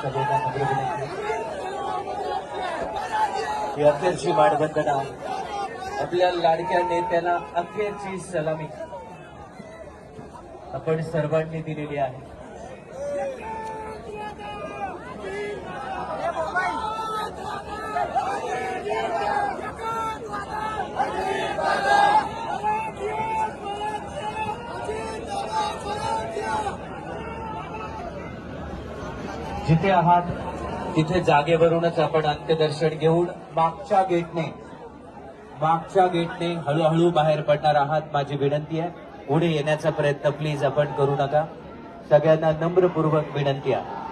सगळ्यांना नम्र विनंती ही अखेरची मानवंदना आपल्या लाडक्या नेत्याला अखेरची सलामी आपण सर्वांनी दिलेली आहे. जिथे आहात तिथे जागेवरूनच आपण अंत्यदर्शन घेऊन मागच्या गेटने हळूहळू बाहेर पडणार आहात. माझी विनंती आहे, पुढे येण्याचा प्रयत्न प्लीज आपण करू नका. सगळ्यांना नम्रपूर्वक विनंती आहे.